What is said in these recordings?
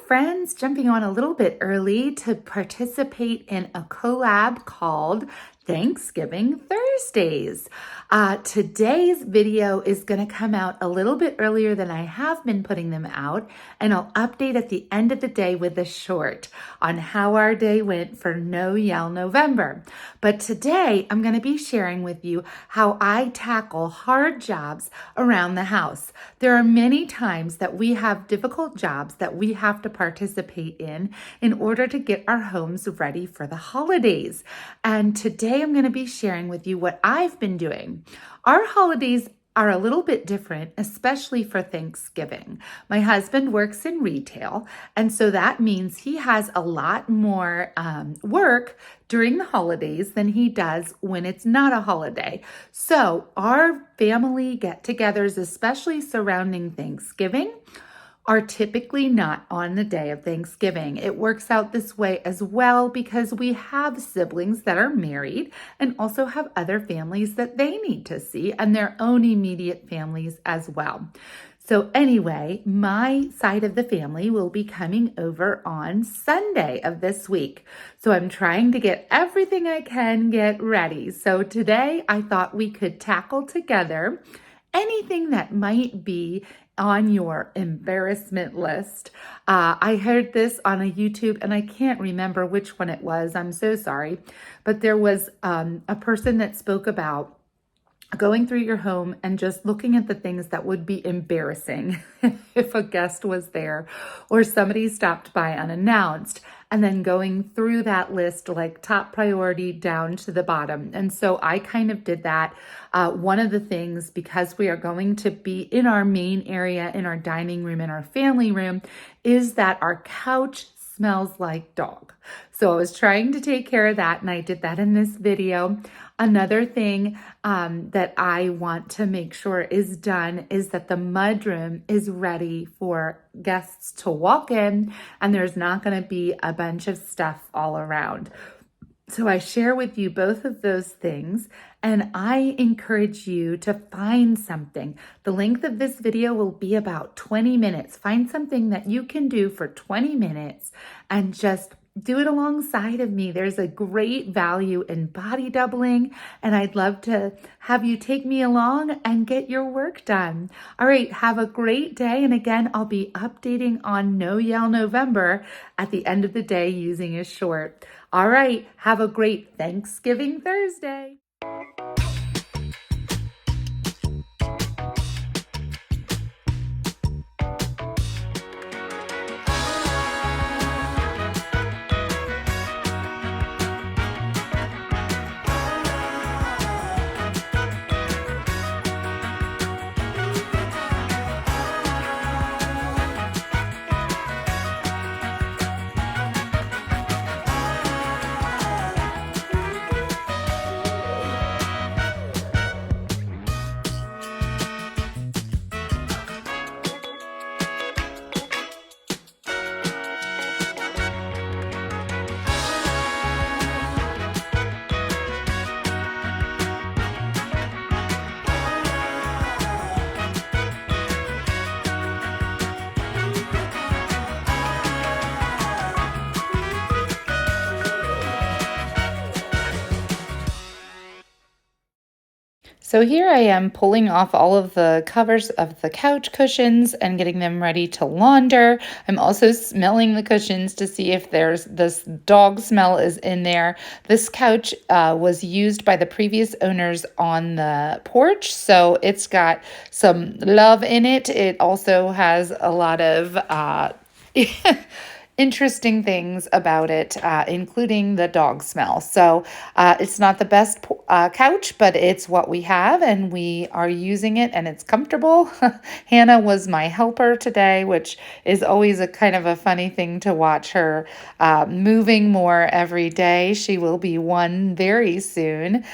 friends, jumping on a little bit early to participate in a collab called Thanksgiving Thursdays. Today's video is going to come out a little bit earlier than I have been putting them out, and I'll update at the end of the day with a short on how our day went for No Yell November. But today I'm going to be sharing with you how I tackle hard jobs around the house. There are many times that we have difficult jobs that we have to participate in order to get our homes ready for the holidays. And today I'm going to be sharing with you what I've been doing. Our holidays are a little bit different, especially for Thanksgiving. My husband works in retail, and so that means he has a lot more work during the holidays than he does when it's not a holiday. So our family get-togethers, especially surrounding Thanksgiving, are typically not on the day of Thanksgiving. It works out this way as well because we have siblings that are married and also have other families that they need to see and their own immediate families as well. So anyway, my side of the family will be coming over on Sunday of this week. So I'm trying to get everything I can get ready. So today I thought we could tackle together anything that might be on your embarrassment list. I heard this on a YouTube and I can't remember which one it was. I'm so sorry. But there was a person that spoke about going through your home and just looking at the things that would be embarrassing if a guest was there or somebody stopped by unannounced, and then going through that list like top priority down to the bottom. And so I kind of did that. One of the things, because we are going to be in our main area, in our dining room, in our family room, is that our couch smells like dog. So I was trying to take care of that, and I did that in this video. Another thing that I want to make sure is done is that the mudroom is ready for guests to walk in, and there's not going to be a bunch of stuff all around. So I share with you both of those things, and I encourage you to find something. The length of this video will be about 20 minutes. Find something that you can do for 20 minutes and just do it alongside of me. There's a great value in body doubling, and I'd love to have you take me along and get your work done. All right, have a great day. And again, I'll be updating on No Yell November at the end of the day using a short. All right, have a great Thanksgiving Thursday. So here I am pulling off all of the covers of the couch cushions and getting them ready to launder. I'm also smelling the cushions to see if there's this dog smell is in there. This couch was used by the previous owners on the porch, so it's got some love in it. It also has a lot of interesting things about it, including the dog smell. So it's not the best couch, but it's what we have, and we are using it, and it's comfortable. Hannah was my helper today, which is always a kind of a funny thing to watch her moving more every day. She will be one very soon.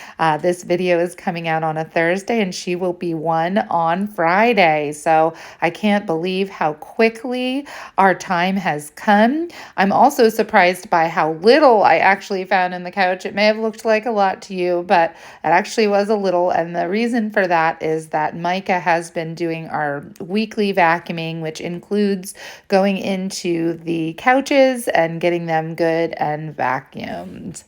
This video is coming out on a Thursday, and she will be one on Friday. So I can't believe how quickly our time has come. them. I'm also surprised by how little I actually found in the couch. It may have looked like a lot to you, but it actually was a little. And the reason for that is that Micah has been doing our weekly vacuuming, which includes going into the couches and getting them good and vacuumed.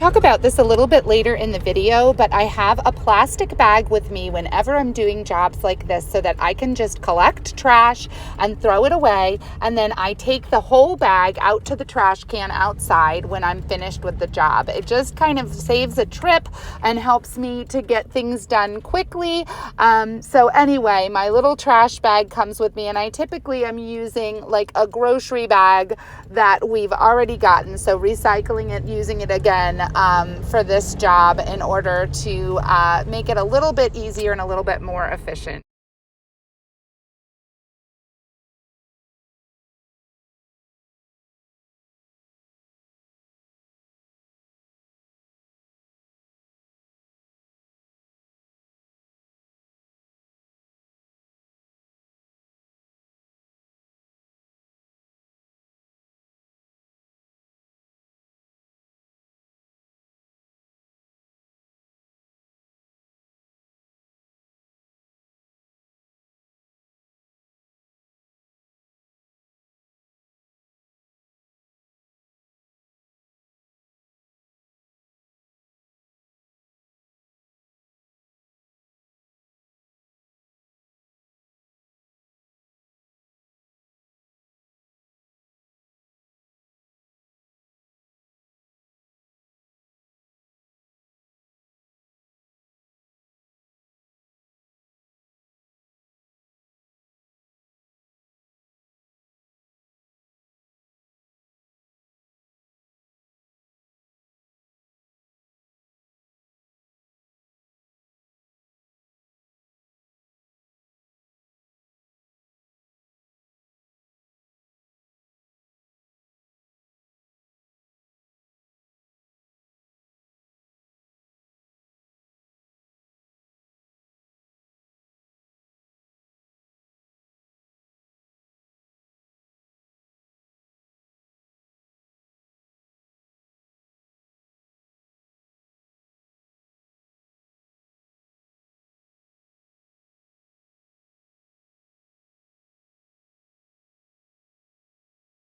Talk about this a little bit later in the video, but I have a plastic bag with me whenever I'm doing jobs like this so that I can just collect trash and throw it away, and then I take the whole bag out to the trash can outside when I'm finished with the job. It just kind of saves a trip and helps me to get things done quickly. So anyway, my little trash bag comes with me, and I typically am using like a grocery bag that we've already gotten, so recycling it, using it again for this job in order to make it a little bit easier and a little bit more efficient.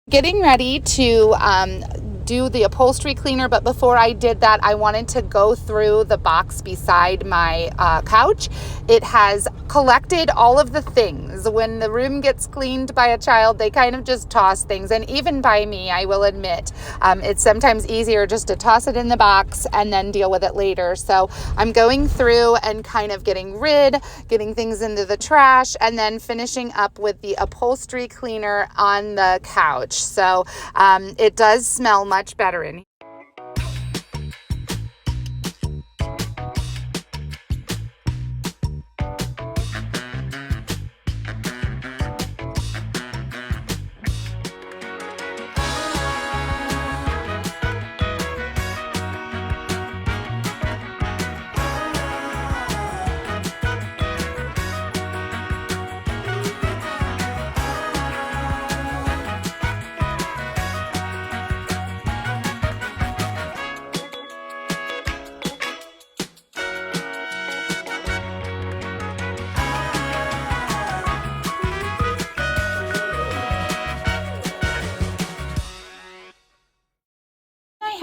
Getting ready to do the upholstery cleaner, but before I did that, I wanted to go through the box beside my couch. It has collected all of the things. When the room gets cleaned by a child, they kind of just toss things, and even by me, I will admit, it's sometimes easier just to toss it in the box and then deal with it later. So I'm going through and kind of getting things into the trash, and then finishing up with the upholstery cleaner on the couch. So it does smell much better in here.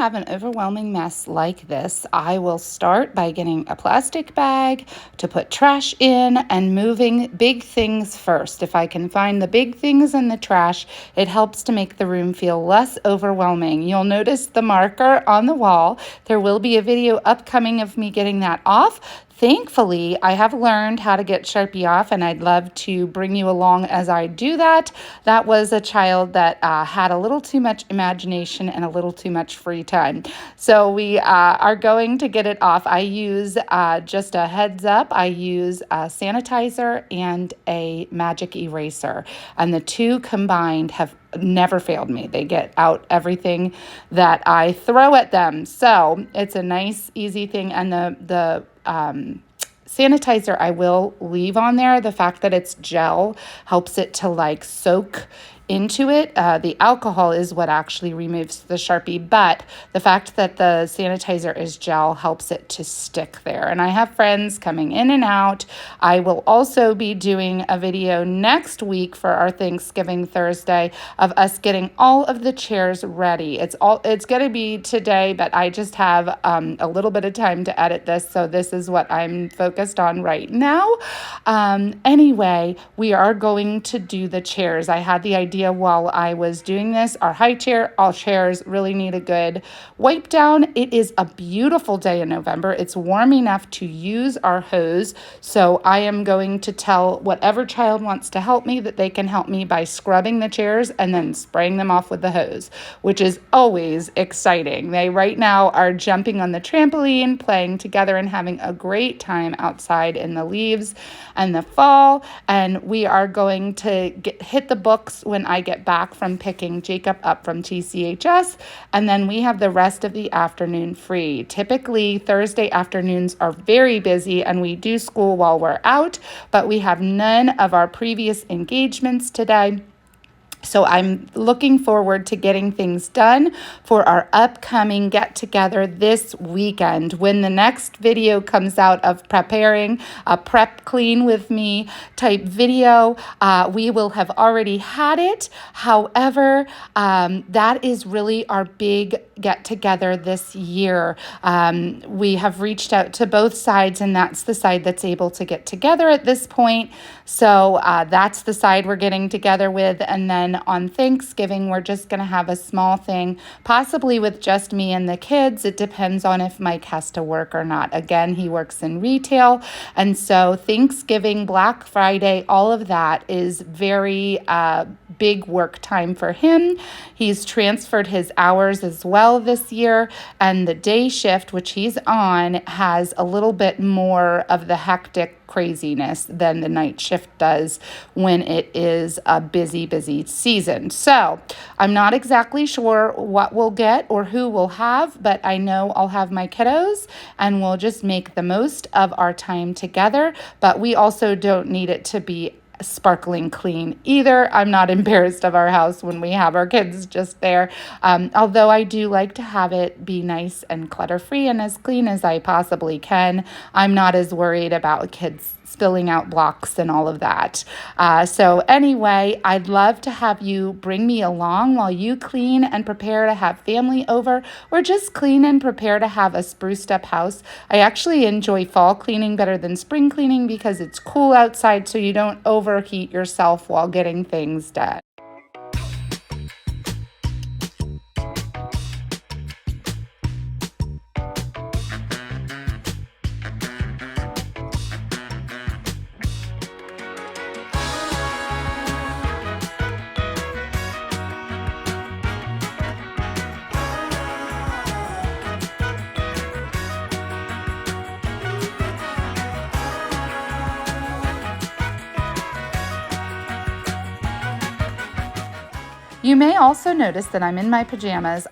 have an overwhelming mess like this, I will start by getting a plastic bag to put trash in and moving big things first. If I can find the big things in the trash, it helps to make the room feel less overwhelming. You'll notice the marker on the wall. There will be a video upcoming of me getting that off. Thankfully, I have learned how to get Sharpie off, and I'd love to bring you along as I do that. That was a child that had a little too much imagination and a little too much free time. So we are going to get it off. I use, just a heads up, I use a sanitizer and a magic eraser, and the two combined have never failed me. They get out everything that I throw at them. So it's a nice, easy thing. And the sanitizer I will leave on there. The fact that it's gel helps it to like soak into it. The alcohol is what actually removes the Sharpie, but the fact that the sanitizer is gel helps it to stick there. And I have friends coming in and out. I will also be doing a video next week for our Thanksgiving Thursday of us getting all of the chairs ready. It's going to be today, but I just have a little bit of time to edit this, so this is what I'm focused on right now. Anyway, we are going to do the chairs. I had the idea while I was doing this. Our high chair, all chairs really need a good wipe down. It is a beautiful day in November. It's warm enough to use our hose. So I am going to tell whatever child wants to help me that they can help me by scrubbing the chairs and then spraying them off with the hose, which is always exciting. They right now are jumping on the trampoline, playing together and having a great time outside in the leaves and the fall. And we are going to hit the books when I get back from picking Jacob up from TCHS, and then we have the rest of the afternoon free. Typically, Thursday afternoons are very busy, and we do school while we're out, but we have none of our previous engagements today. So I'm looking forward to getting things done for our upcoming get-together this weekend. When the next video comes out of preparing a prep clean with me type video, we will have already had it. However, that is really our big get-together this year. We have reached out to both sides, and that's the side that's able to get together at this point. So that's the side we're getting together with, and then on Thanksgiving, we're just going to have a small thing, possibly with just me and the kids. It depends on if Mike has to work or not. Again, he works in retail, and so Thanksgiving, Black Friday, all of that is very big work time for him. He's transferred his hours as well this year, and the day shift, which he's on, has a little bit more of the hectic craziness than the night shift does when it is a busy season. So I'm not exactly sure what we'll get or who we'll have, but I know I'll have my kiddos, and we'll just make the most of our time together. But we also don't need it to be sparkling clean either. I'm not embarrassed of our house when we have our kids just there. Although I do like to have it be nice and clutter-free and as clean as I possibly can. I'm not as worried about kids spilling out blocks and all of that. So anyway, I'd love to have you bring me along while you clean and prepare to have family over, or just clean and prepare to have a spruced up house. I actually enjoy fall cleaning better than spring cleaning because it's cool outside, so you don't overheat yourself while getting things done. You may also notice that I'm in my pajamas.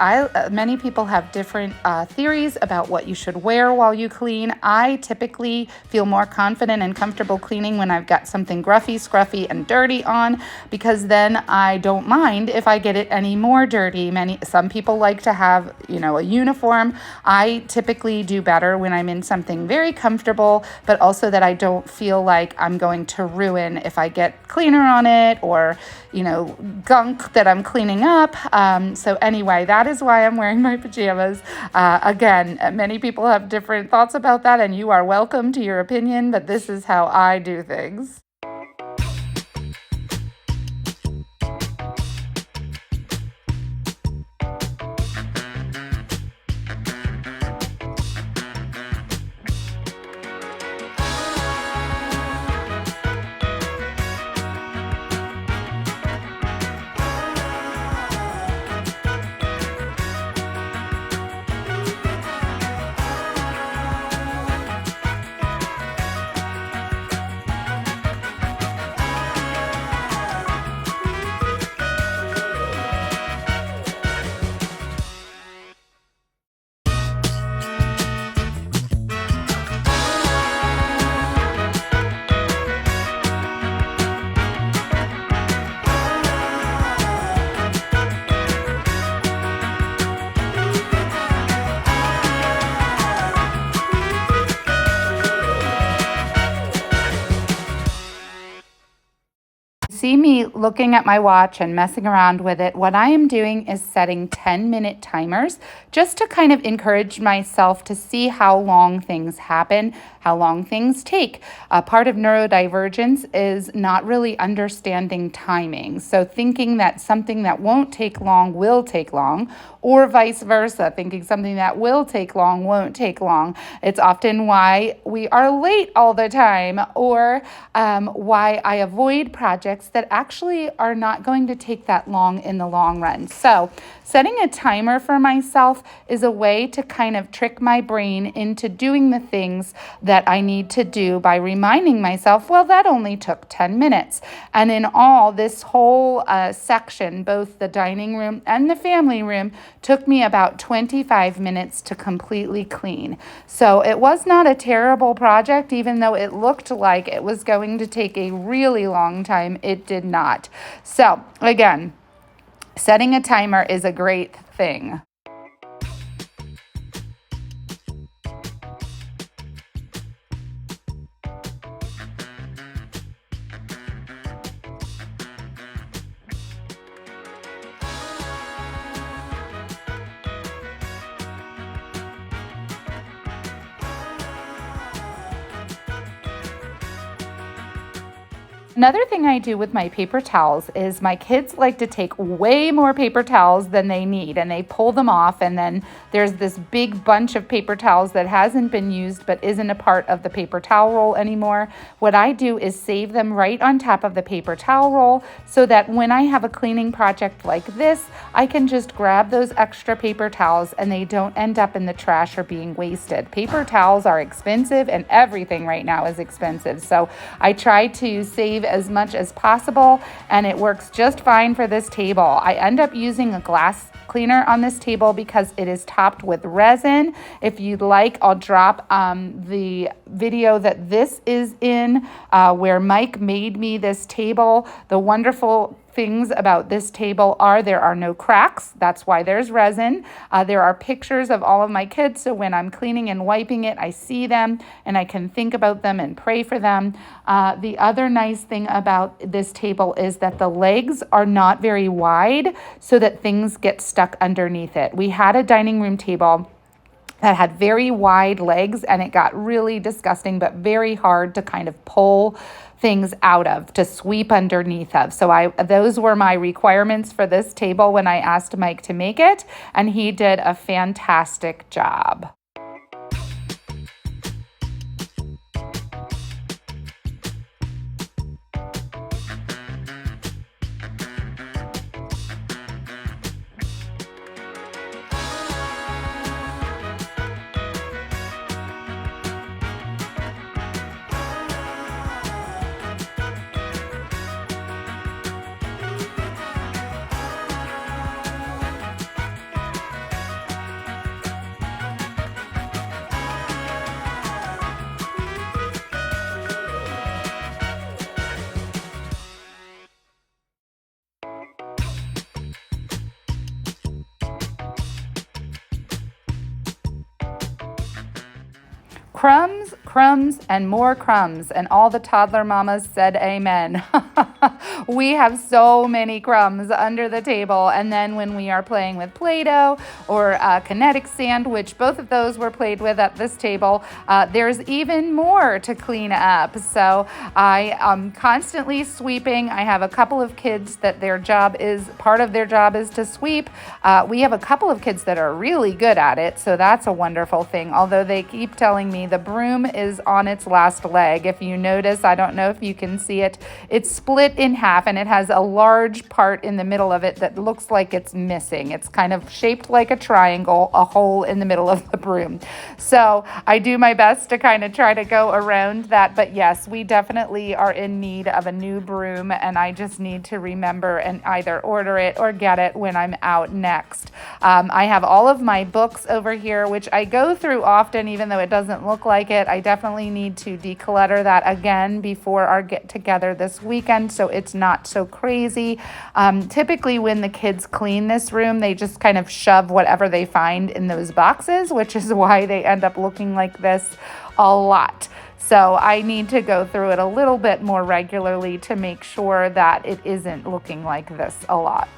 Many people have different theories about what you should wear while you clean. I typically feel more confident and comfortable cleaning when I've got something gruffy, scruffy, and dirty on, because then I don't mind if I get it any more dirty. Some people like to have, a uniform. I typically do better when I'm in something very comfortable, but also that I don't feel like I'm going to ruin if I get cleaner on it, or, gunk that I'm I'm cleaning up. So anyway, that is why I'm wearing my pajamas. Again, many people have different thoughts about that, and you are welcome to your opinion, but this is how I do things. See me looking at my watch and messing around with it. What I am doing is setting 10-minute timers just to kind of encourage myself to see how long things happen, how long things take. Part of neurodivergence is not really understanding timing. So thinking that something that won't take long will take long, or vice versa, thinking something that will take long won't take long. It's often why we are late all the time, or why I avoid projects that actually are not going to take that long in the long run. So setting a timer for myself is a way to kind of trick my brain into doing the things that I need to do by reminding myself, well, that only took 10 minutes. And in all, this whole section, both the dining room and the family room, took me about 25 minutes to completely clean. So it was not a terrible project, even though it looked like it was going to take a really long time. It did not. So again, setting a timer is a great thing. Another thing I do with my paper towels is my kids like to take way more paper towels than they need, and they pull them off, and then there's this big bunch of paper towels that hasn't been used but isn't a part of the paper towel roll anymore. What I do is save them right on top of the paper towel roll so that when I have a cleaning project like this, I can just grab those extra paper towels and they don't end up in the trash or being wasted. Paper towels are expensive, and everything right now is expensive. So I try to save as much as possible, and it works just fine for this table. I end up using a glass cleaner on this table because it is topped with resin. If you'd like, I'll drop the video that this is in where Mike made me this table. The wonderful things about this table are there are no cracks. That's why there's resin. There are pictures of all of my kids, so when I'm cleaning and wiping it, I see them and I can think about them and pray for them. The other nice thing about this table is that the legs are not very wide so that things get stuck underneath it. We had a dining room table that had very wide legs, and it got really disgusting, but very hard to kind of pull things out of, to sweep underneath of. So those were my requirements for this table when I asked Mike to make it, and he did a fantastic job. Crumbs, crumbs, and more crumbs. And all the toddler mamas said amen. We have so many crumbs under the table. And then when we are playing with Play-Doh or kinetic sand, which both of those were played with at this table, there's even more to clean up. So I am constantly sweeping. I have a couple of kids that part of their job is to sweep. We have a couple of kids that are really good at it. So that's a wonderful thing. Although they keep telling me the broom is on its last leg. If you notice, I don't know if you can see it, it's split in half and it has a large part in the middle of it that looks like it's missing. It's kind of shaped like a triangle, a hole in the middle of the broom. So I do my best to kind of try to go around that. But yes, we definitely are in need of a new broom, and I just need to remember and either order it or get it when I'm out next. I have all of my books over here, which I go through often, even though it doesn't look like it. I definitely need to declutter that again before our get together this weekend, so it's not so crazy. Typically when the kids clean this room, they just kind of shove whatever they find in those boxes, which is why they end up looking like this a lot. So I need to go through it a little bit more regularly to make sure that it isn't looking like this a lot.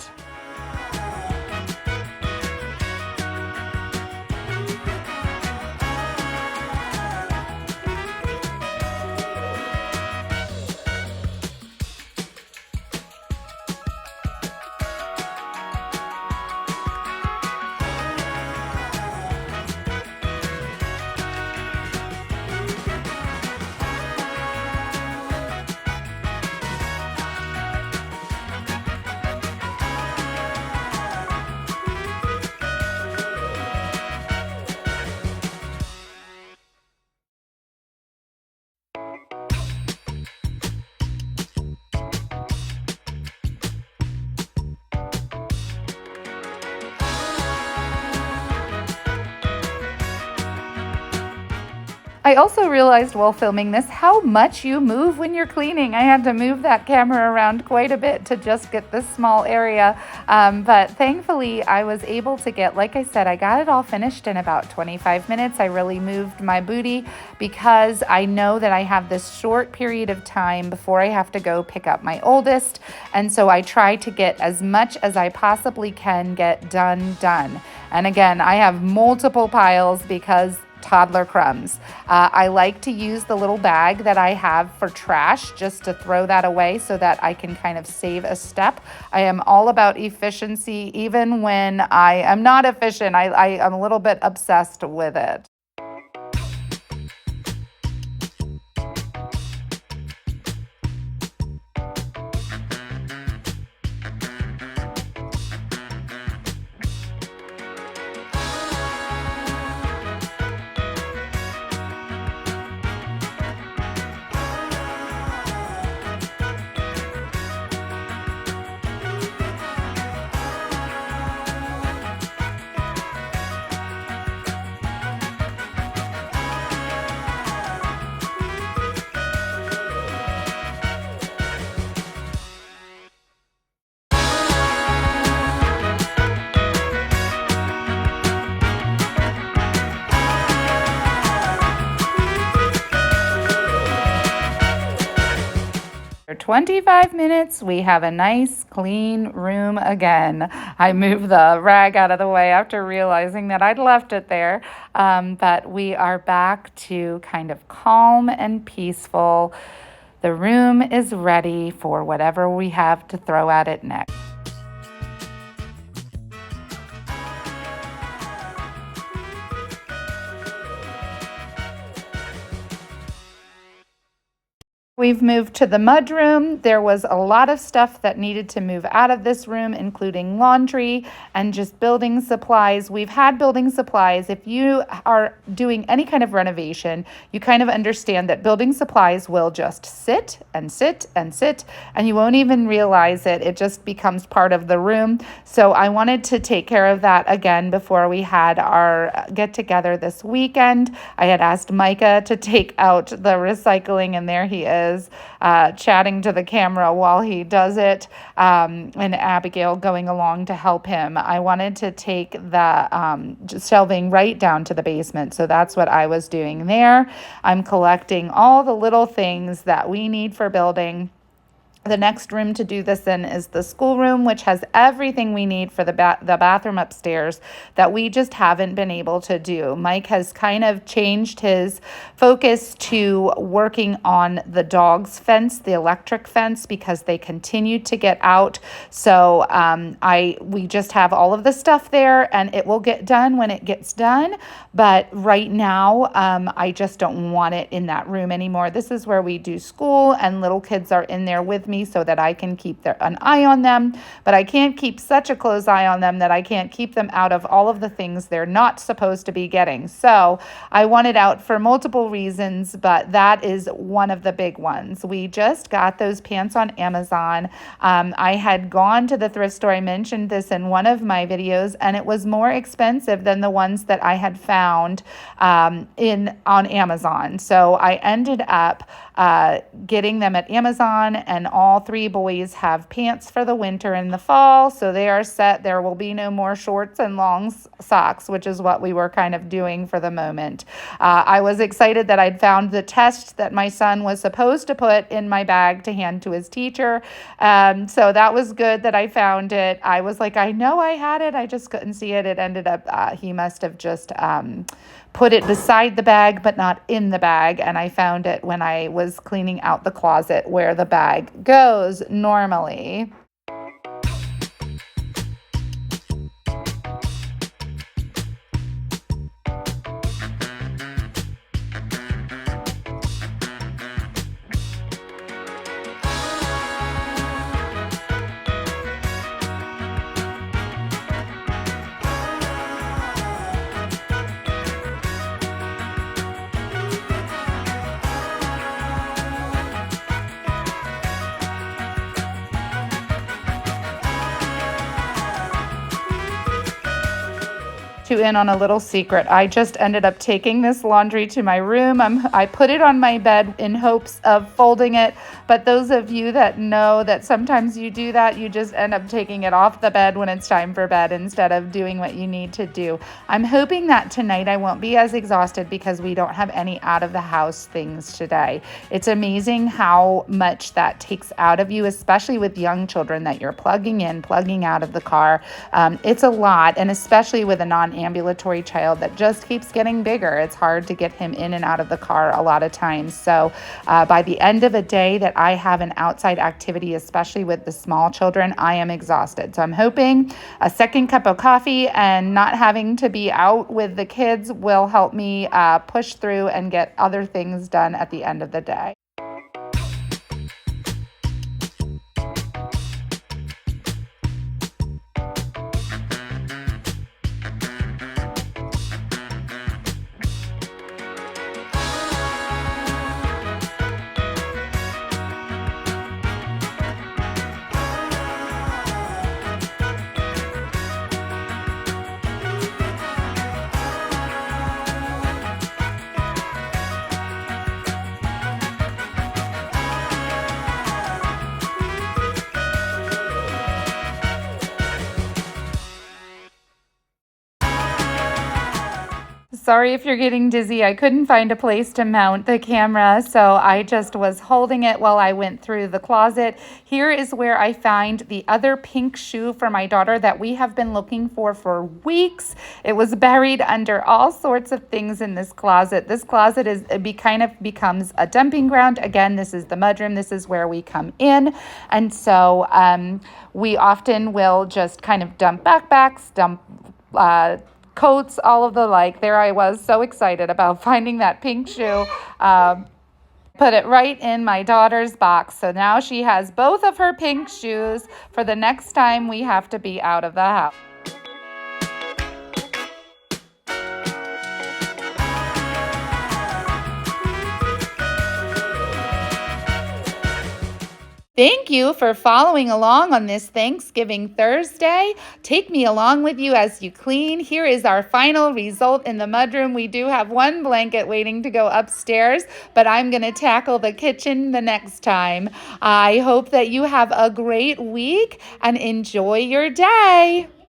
I also realized while filming this how much you move when you're cleaning. I had to move that camera around quite a bit to just get this small area. But thankfully I was able to get, like I said, I got it all finished in about 25 minutes. I really moved my booty because I know that I have this short period of time before I have to go pick up my oldest. And so I try to get as much as I possibly can get done. And again, I have multiple piles because toddler crumbs. I like to use the little bag that I have for trash just to throw that away so that I can kind of save a step. I am all about efficiency. Even when I am not efficient, I am a little bit obsessed with it. For 25 minutes, we have a nice clean room again. I moved the rag out of the way after realizing that I'd left it there, but we are back to kind of calm and peaceful. The room is ready for whatever we have to throw at it next. We've moved to the mudroom. There was a lot of stuff that needed to move out of this room, including laundry and just building supplies. We've had building supplies. If you are doing any kind of renovation, you kind of understand that building supplies will just sit and sit and sit, and you won't even realize it. It just becomes part of the room. So I wanted to take care of that again before we had our get together this weekend. I had asked Micah to take out the recycling, and there he is. was chatting to the camera while he does it, and Abigail going along to help him. I wanted to take the shelving right down to the basement, so that's what I was doing there. I'm collecting all the little things that we need for building. The next room to do this in is the schoolroom, which has everything we need for the bathroom upstairs that we just haven't been able to do. Mike has kind of changed his focus to working on the dog's fence, the electric fence, because they continue to get out. So we just have all of the stuff there, and it will get done when it gets done. But right now, I just don't want it in that room anymore. This is where we do school, and little kids are in there with me so that I can keep an eye on them, but I can't keep such a close eye on them that I can't keep them out of all of the things they're not supposed to be getting. So I want it out for multiple reasons, but that is one of the big ones. We just got those pants on Amazon. I had gone to the thrift store. I mentioned this in one of my videos, and it was more expensive than the ones that I had found on Amazon. So I ended up getting them at Amazon, and all three boys have pants for the winter and the fall, so they are set. There will be no more shorts and long socks, which is what we were kind of doing for the moment. I was excited that I'd found the test that my son was supposed to put in my bag to hand to his teacher, so that was good that I found it. I was like, I know I had it, I just couldn't see it. It ended up, he must have just put it beside the bag, but not in the bag. And I found it when I was cleaning out the closet where the bag goes normally. In on a little secret. I just ended up taking this laundry to my room. I put it on my bed in hopes of folding it, but those of you that know that sometimes you do that, you just end up taking it off the bed when it's time for bed instead of doing what you need to do. I'm hoping that tonight I won't be as exhausted because we don't have any out of the house things today. It's amazing how much that takes out of you, especially with young children that you're plugging in, plugging out of the car. It's a lot, and especially with a non-ambulatory child that just keeps getting bigger. It's hard to get him in and out of the car a lot of times. So by the end of a day that I have an outside activity, especially with the small children, I am exhausted. So I'm hoping a second cup of coffee and not having to be out with the kids will help me push through and get other things done at the end of the day. Sorry if you're getting dizzy. I couldn't find a place to mount the camera, so I just was holding it while I went through the closet. Here is where I find the other pink shoe for my daughter that we have been looking for weeks. It was buried under all sorts of things in this closet. This closet kind of becomes a dumping ground. Again, this is the mudroom. This is where we come in. And so we often will just kind of dump backpacks, dump coats, all of the like. There I was so excited about finding that pink shoe. Put it right in my daughter's box. So now she has both of her pink shoes for the next time we have to be out of the house. Thank you for following along on this Thanksgiving Thursday. Take me along with you as you clean. Here is our final result in the mudroom. We do have one blanket waiting to go upstairs, but I'm going to tackle the kitchen the next time. I hope that you have a great week and enjoy your day.